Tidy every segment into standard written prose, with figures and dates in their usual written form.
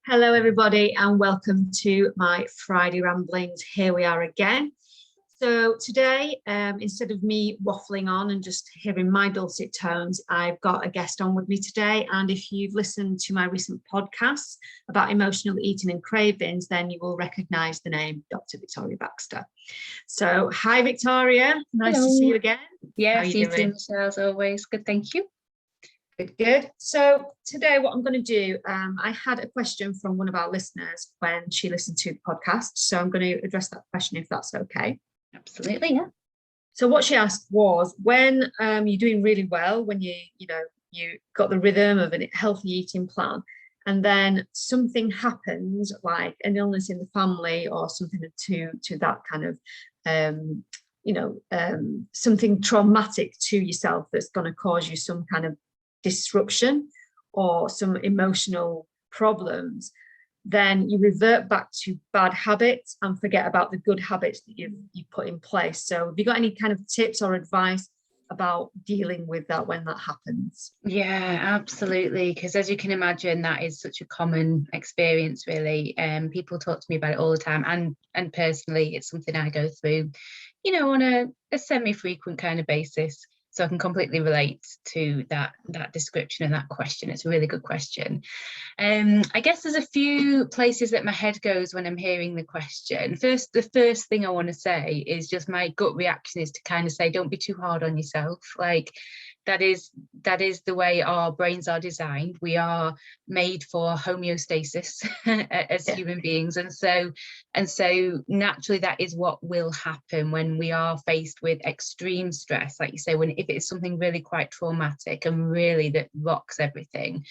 Hello, everybody, and welcome to my Friday ramblings. Here we are again. So today, instead of me waffling on and just hearing my dulcet tones, I've got a guest on with me today. And if you've listened to my recent podcasts about emotional eating and cravings, then you will recognise the name Dr Victoria Baxter. So hi, Victoria. Nice Hello. to see you again. Yes, you too, Michelle, as always. Good, thank you. Good. So today what I'm going to do, I had a question from one of our listeners when she listened to the podcast. So I'm going to address that question if that's okay. Absolutely, yeah. So what she asked was, when you're doing really well, when you got the rhythm of a healthy eating plan, and then something happens, like an illness in the family or something to that kind of something traumatic to yourself that's going to cause you some kind of disruption or some emotional problems, then you revert back to bad habits and forget about the good habits that you've put in place. So have you got any kind of tips or advice about dealing with that when that happens? Yeah, absolutely. Because as you can imagine, that is such a common experience, really. People talk to me about it all the time, and personally, it's something I go through, on a semi-frequent kind of basis. So I can completely relate to that description and that question. It's a really good question. I guess there's a few places that my head goes when I'm hearing the question. The first thing I want to say is just my gut reaction is to kind of say, don't be too hard on yourself. Like that is the way our brains are designed. We are made for homeostasis as human beings, and so naturally that is what will happen when we are faced with extreme stress, like you say, if it's something really quite traumatic and really that rocks everything.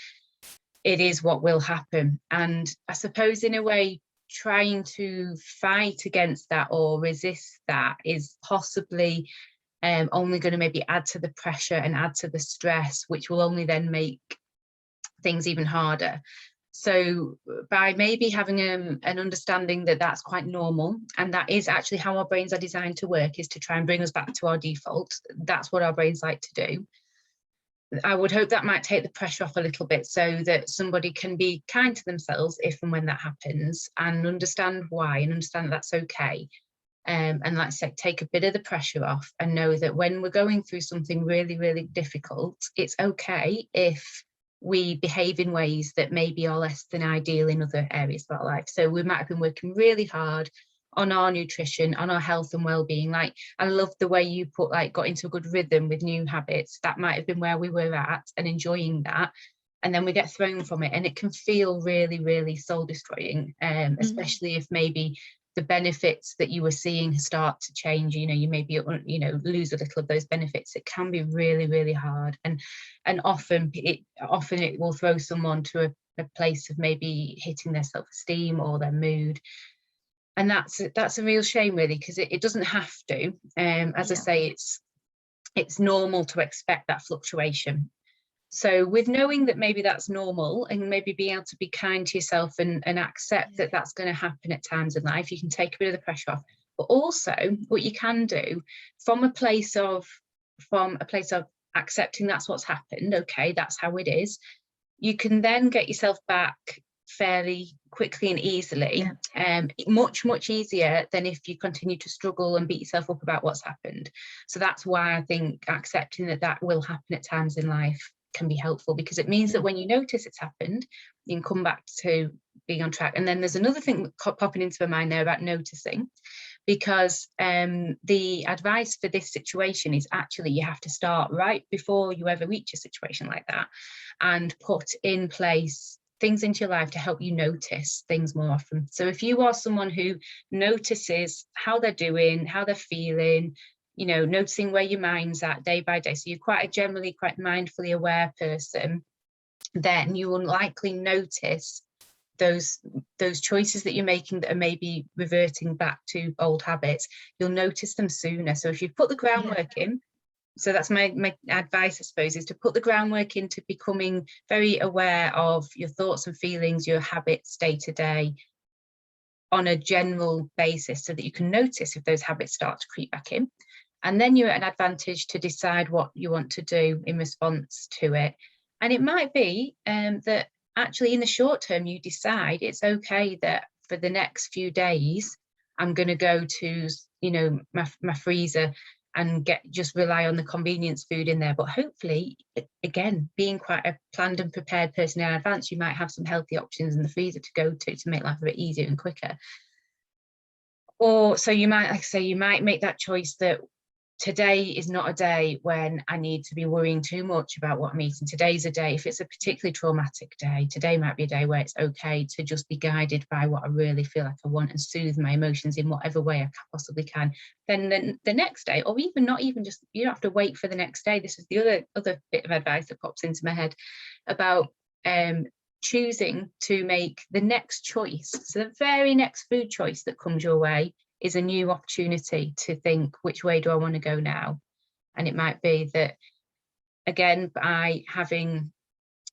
It is what will happen. And I suppose in a way, trying to fight against that or resist that is possibly only going to maybe add to the pressure and add to the stress, which will only then make things even harder. So by maybe having an understanding that that's quite normal, and that is actually how our brains are designed to work, is to try and bring us back to our default. That's what our brains like to do. I would hope that might take the pressure off a little bit, so that somebody can be kind to themselves if and when that happens, and understand why, and understand that that's okay. And like I said, take a bit of the pressure off and know that when we're going through something really, really difficult, it's okay if we behave in ways that maybe are less than ideal in other areas of our life. So we might have been working really hard on our nutrition, on our health and well-being. Like, I love the way you put, like, got into a good rhythm with new habits. That might have been where we were at and enjoying that. And then we get thrown from it, and it can feel really, really soul destroying, especially if maybe the benefits that you were seeing start to change. You maybe lose a little of those benefits. It can be really, really hard, and often it will throw someone to a place of maybe hitting their self-esteem or their mood. And that's a real shame, really, because it doesn't have to. I say, it's normal to expect that fluctuation. So with knowing that maybe that's normal, and maybe being able to be kind to yourself and accept that that's going to happen at times in life, you can take a bit of the pressure off. But also what you can do from a place of accepting that's what's happened, okay, that's how it is, you can then get yourself back fairly quickly and easily, much easier than if you continue to struggle and beat yourself up about what's happened. So that's why I think accepting that will happen at times in life can be helpful, because it means that when you notice it's happened, you can come back to being on track. And then there's another thing popping into my mind there about noticing, because the advice for this situation is actually you have to start right before you ever reach a situation like that, and put in place things into your life to help you notice things more often. So if you are someone who notices how they're doing, how they're feeling, noticing where your mind's at day by day, so you're quite mindfully aware person, then you will likely notice those choices that you're making that are maybe reverting back to old habits. You'll notice them sooner. So if you've put the groundwork in, so that's my advice, I suppose, is to put the groundwork into becoming very aware of your thoughts and feelings, your habits day to day on a general basis, so that you can notice if those habits start to creep back in. And then you're at an advantage to decide what you want to do in response to it. And it might be that actually in the short term, you decide it's okay that for the next few days, I'm going to go to, you know, my freezer and just rely on the convenience food in there. But hopefully, again, being quite a planned and prepared person in advance, you might have some healthy options in the freezer to go to make life a bit easier and quicker. Or so you might, like I say, you might make that choice that today is not a day when I need to be worrying too much about what I'm eating. Today's a day, if it's a particularly traumatic day, today might be a day where it's okay to just be guided by what I really feel like I want and soothe my emotions in whatever way I possibly can. Then the next day, or even not even just, you don't have to wait for the next day. This is the other bit of advice that pops into my head about choosing to make the next choice. So the very next food choice that comes your way is a new opportunity to think, which way do I want to go now? And it might be that, again, by having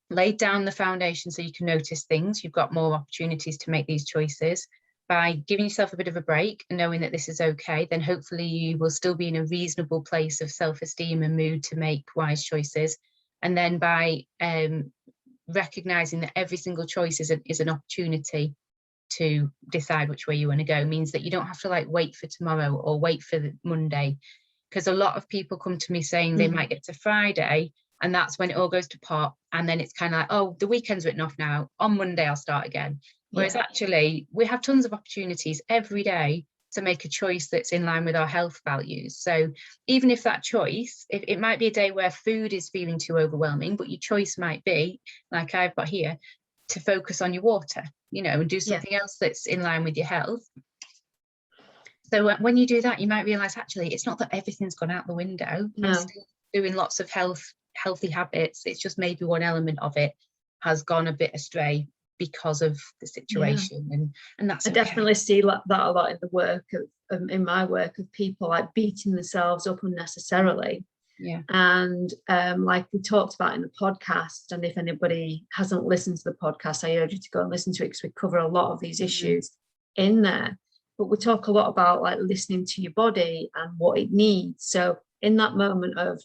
laid down the foundation so you can notice things, you've got more opportunities to make these choices. By giving yourself a bit of a break and knowing that this is okay, then hopefully you will still be in a reasonable place of self-esteem and mood to make wise choices. And then by recognizing that every single choice is an opportunity to decide which way you want to go, means that you don't have to like wait for tomorrow or wait for the Monday, because a lot of people come to me saying they might get to Friday and that's when it all goes to pot, and then it's kind of like, oh, the weekend's written off now, on Monday I'll start again. Whereas actually we have tons of opportunities every day to make a choice that's in line with our health values. So even if that choice, if it might be a day where food is feeling too overwhelming, but your choice might be, like I've got here, to focus on your water, you know, and do something else that's in line with your health. So when you do that, you might realize actually it's not that everything's gone out the window. No. I'm still doing lots of healthy habits. It's just maybe one element of it has gone a bit astray because of the situation. And that's okay. I definitely see that a lot in the work of in my work, of people like beating themselves up unnecessarily. And like we talked about in the podcast, and if anybody hasn't listened to the podcast, I urge you to go and listen to it, because we cover a lot of these issues in there. But we talk a lot about like listening to your body and what it needs. So in that moment of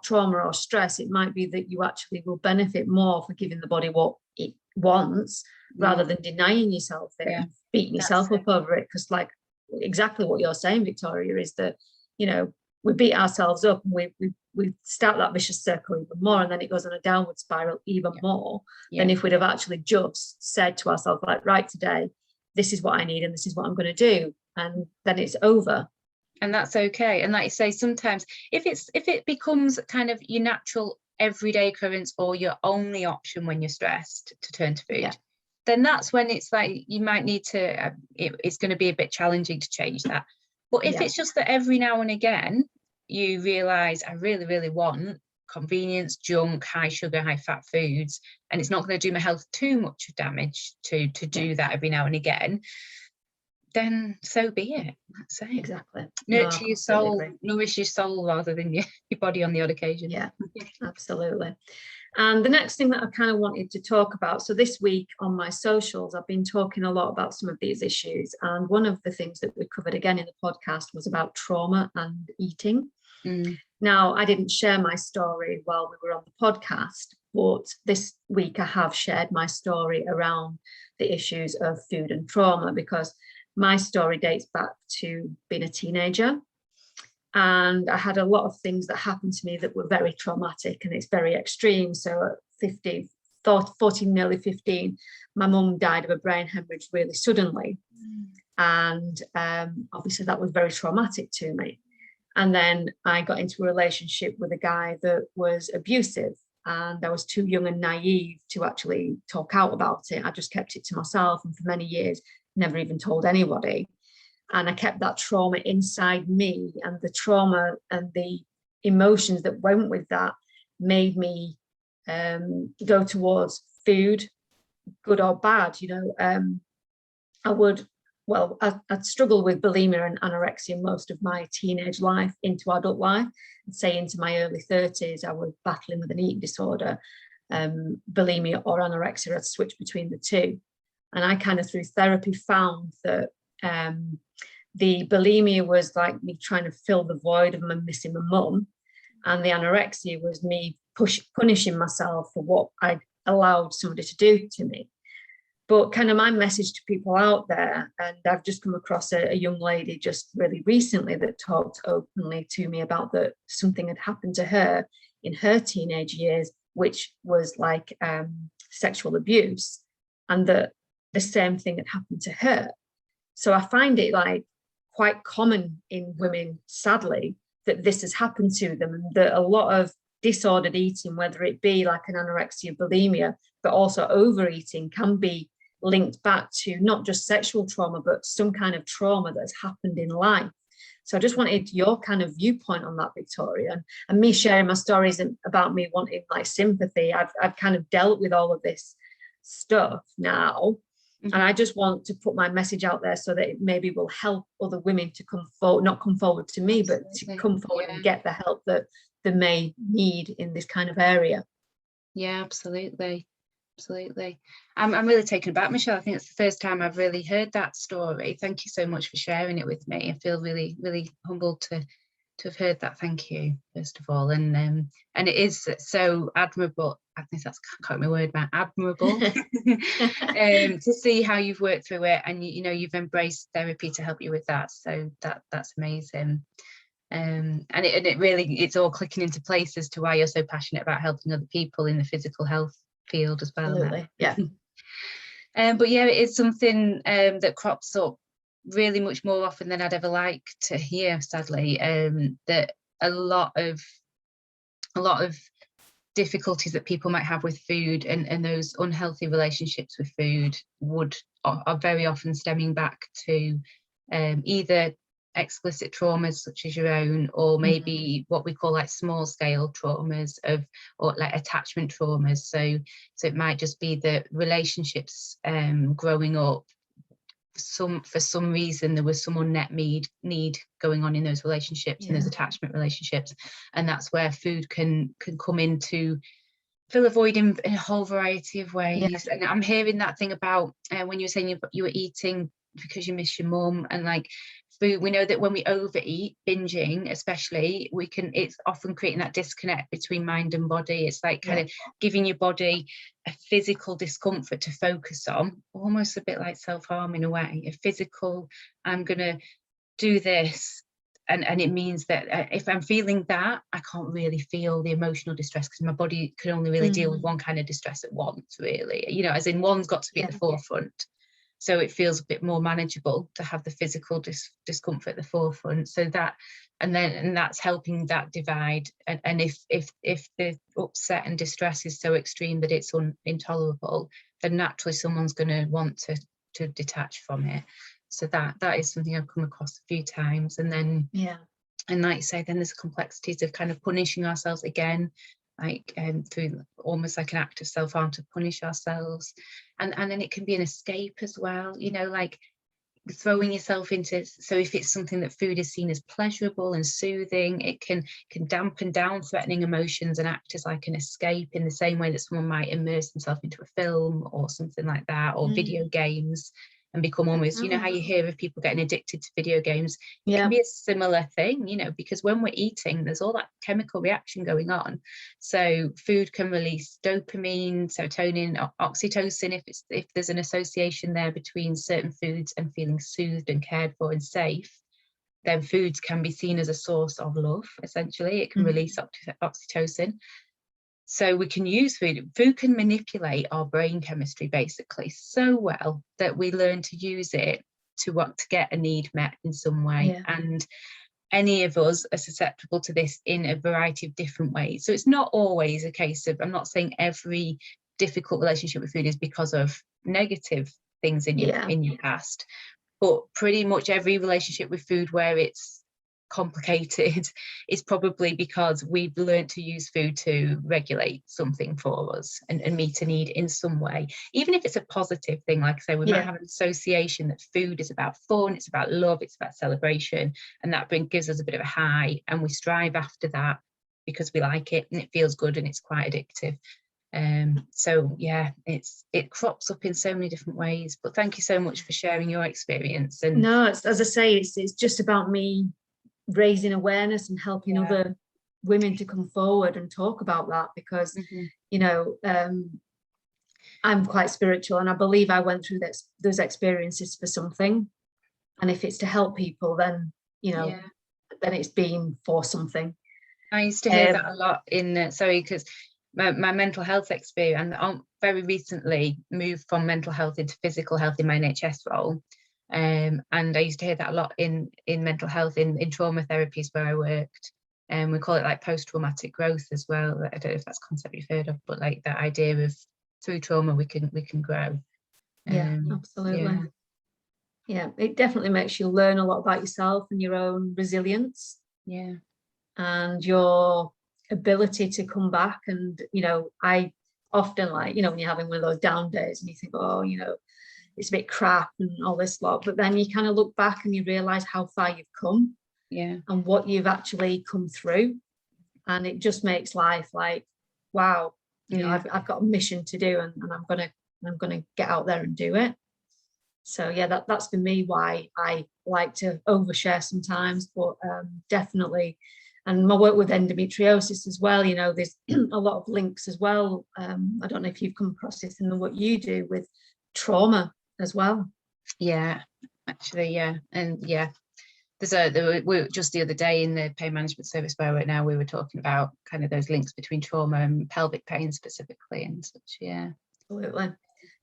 trauma or stress, it might be that you actually will benefit more for giving the body what it wants, rather than denying yourself it and beating yourself up over it. Because like exactly what you're saying, Victoria, is that, you know, we beat ourselves up and we start that vicious circle even more, and then it goes on a downward spiral even more than if we'd have actually just said to ourselves, like, right, today, this is what I need and this is what I'm going to do, and then it's over. And that's okay. And like you say, sometimes if it becomes kind of your natural everyday occurrence or your only option when you're stressed to turn to food, then that's when it's like you might need to, it's going to be a bit challenging to change that. But if it's just that every now and again you realize I really, really want convenience, junk, high sugar, high fat foods, and it's not going to do my health too much damage to do that every now and again, then so be it. That's it. Exactly. Nurture your soul, nourish your soul rather than your body on the odd occasion. Yeah, absolutely. And the next thing that I kind of wanted to talk about, so this week on my socials, I've been talking a lot about some of these issues. And one of the things that we covered again in the podcast was about trauma and eating. Now, I didn't share my story while we were on the podcast, but this week I have shared my story around the issues of food and trauma, because my story dates back to being a teenager. And I had a lot of things that happened to me that were very traumatic, and it's very extreme. So at 14, nearly 15, my mum died of a brain hemorrhage really suddenly. And obviously that was very traumatic to me. And then I got into a relationship with a guy that was abusive, and I was too young and naive to actually talk out about it. I just kept it to myself, and for many years, never even told anybody. And I kept that trauma inside me, and the trauma and the emotions that went with that made me go towards food, good or bad. You know, I'd struggled with bulimia and anorexia most of my teenage life into adult life. I'd say into my early 30s, I was battling with an eating disorder, bulimia or anorexia. I'd switched between the two. And I kind of, through therapy, found that the bulimia was like me trying to fill the void of my missing my mum, and the anorexia was me punishing myself for what I'd allowed somebody to do to me. But kind of my message to people out there, and I've just come across a young lady just really recently that talked openly to me about that something had happened to her in her teenage years, which was like sexual abuse, and that the same thing had happened to her. So I find it like quite common in women, sadly, that this has happened to them, and that a lot of disordered eating, whether it be like an anorexia, bulimia, but also overeating, can be linked back to not just sexual trauma, but some kind of trauma that's happened in life. So I just wanted your kind of viewpoint on that, Victoria, and me sharing my stories about me wanting like sympathy. I've kind of dealt with all of this stuff now. And I just want to put my message out there so that it maybe will help other women to come forward, not come forward to me, but to come forward and get the help that they may need in this kind of area. Yeah, absolutely. Absolutely. I'm really taken aback, Michelle. I think it's the first time I've really heard that story. Thank you so much for sharing it with me. I feel really, really humbled to have heard that. Thank you, first of all. And it is so admirable. I think that's, I can't remember my word, man, admirable to see how you've worked through it, and you know, you've embraced therapy to help you with that. So that's amazing. And it really, it's all clicking into place as to why you're so passionate about helping other people in the physical health field as well. Absolutely. Yeah. But yeah, it is something that crops up really much more often than I'd ever like to hear, sadly. That a lot of difficulties that people might have with food and those unhealthy relationships with food are very often stemming back to either explicit traumas such as your own, or maybe what we call like small scale traumas or like attachment traumas. So it might just be that relationships growing up, for some reason there was some unmet need going on in those relationships and those attachment relationships, and that's where food can come in to fill a void in a whole variety of ways. And I'm hearing that thing about when you were saying you were eating because you miss your mum, and like food, we know that when we overeat, binging especially, it's often creating that disconnect between mind and body. It's like kind of giving your body a physical discomfort to focus on, almost a bit like self-harm in a way, a physical, I'm gonna do this, and it means that if I'm feeling that, I can't really feel the emotional distress, because my body can only really deal with one kind of distress at once, really, you know, as in one's got to be at the forefront. So it feels a bit more manageable to have the physical discomfort at the forefront. So that, and that's helping that divide. And if the upset and distress is so extreme that it's intolerable, then naturally someone's going to want to detach from it. So that is something I've come across a few times. And then and like you say, then there's complexities of kind of punishing ourselves again, like through almost like an act of self-harm to punish ourselves, and then it can be an escape as well, you know, like throwing yourself into, so if it's something that food is seen as pleasurable and soothing, it can dampen down threatening emotions and act as like an escape, in the same way that someone might immerse themselves into a film or something like that, or video games, and become almost, you know how you hear of people getting addicted to video games, it can be a similar thing, you know, because when we're eating, there's all that chemical reaction going on. So food can release dopamine, serotonin, oxytocin, if there's an association there between certain foods and feeling soothed and cared for and safe, then foods can be seen as a source of love. Essentially, it can release oxytocin. So we can use food. Food can manipulate our brain chemistry basically so well that we learn to use it to get a need met in some way. And any of us are susceptible to this in a variety of different ways. So it's not always a case of, I'm not saying every difficult relationship with food is because of negative things in your past, but pretty much every relationship with food where it's complicated is probably because we've learned to use food to regulate something for us and meet a need in some way, even if it's a positive thing. Like I say, we might have an association that food is about fun, it's about love, it's about celebration, and that gives us a bit of a high, and we strive after that because we like it and it feels good and it's quite addictive. So yeah, it crops up in so many different ways. But thank you so much for sharing your experience. And no, as I say, it's just about me raising awareness and helping other women to come forward and talk about that, because you know, I'm quite spiritual, and I believe I went through those experiences for something. And if it's to help people, then, you know, Yeah. then it's been for something. I used to hear that a lot in, sorry, because my mental health experience, and I very recently moved from mental health into physical health in my NHS role. And I used to hear that a lot in mental health, in trauma therapies where I worked. And we call it like post-traumatic growth as well. I don't know if that's a concept you've heard of, but like that idea of through trauma we can grow. Yeah, absolutely. Yeah. Yeah, it definitely makes you learn a lot about yourself and your own resilience. Yeah. And your ability to come back. And, you know, I often, like, you know, when you're having one of those down days and you think, oh, you know, it's a bit crap and all this lot, but then you kind of look back and you realize how far you've come. Yeah. And what you've actually come through. And it just makes life like, wow, you know, I've got a mission to do, and I'm gonna get out there and do it. So yeah, that's for me why I like to overshare sometimes, but definitely. And my work with endometriosis as well, you know, there's a lot of links as well. I don't know if you've come across this in what you do with trauma as well. Yeah, actually, yeah. And yeah, we just the other day in the pain management service where we're now, we were talking about kind of those links between trauma and pelvic pain specifically and such. Yeah, absolutely.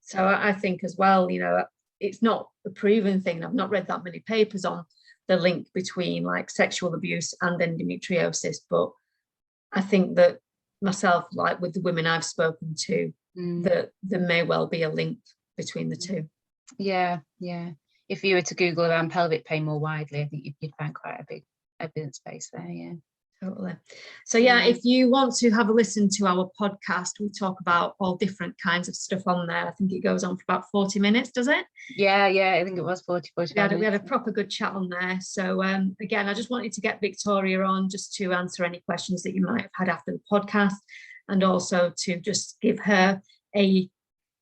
So I think as well, you know, it's not a proven thing. I've not read that many papers on the link between like sexual abuse and endometriosis, but I think that myself, like with the women I've spoken to, that there may well be a link between the two. Yeah, yeah. If you were to Google around pelvic pain more widely, I think you'd find quite a big evidence base there. Yeah. Totally. So yeah, if you want to have a listen to our podcast, we talk about all different kinds of stuff on there. I think it goes on for about 40 minutes, does it? Yeah, I think it was 40, 45 minutes. We had a proper good chat on there. So again, I just wanted to get Victoria on just to answer any questions that you might have had after the podcast, and also to just give her a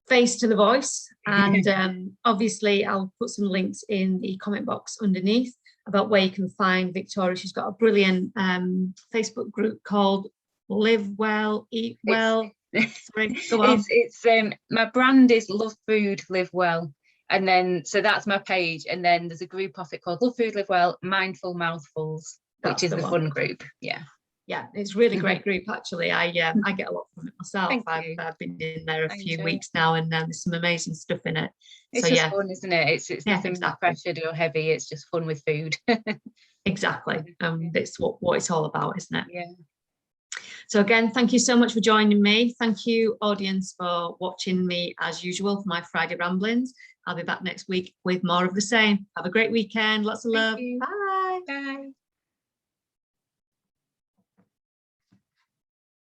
face to the voice. And obviously I'll put some links in the comment box underneath about where you can find Victoria. She's got a brilliant Facebook group called Live Well, Eat Well. Sorry, go on. It's my brand is Love Food, Live Well. And then, so that's my page. And then there's a group off it called Love Food, Live Well, Mindful Mouthfuls, which is the fun group. Yeah. Yeah, it's really great group actually. I get a lot from it myself. I've been in there a few weeks now, and there's some amazing stuff in it. It's just fun, isn't it? It's nothing pressured or heavy. It's just fun with food. Exactly. It's what it's all about, isn't it? Yeah. So again, thank you so much for joining me. Thank you, audience, for watching me as usual for my Friday ramblings. I'll be back next week with more of the same. Have a great weekend. Lots of love. Bye.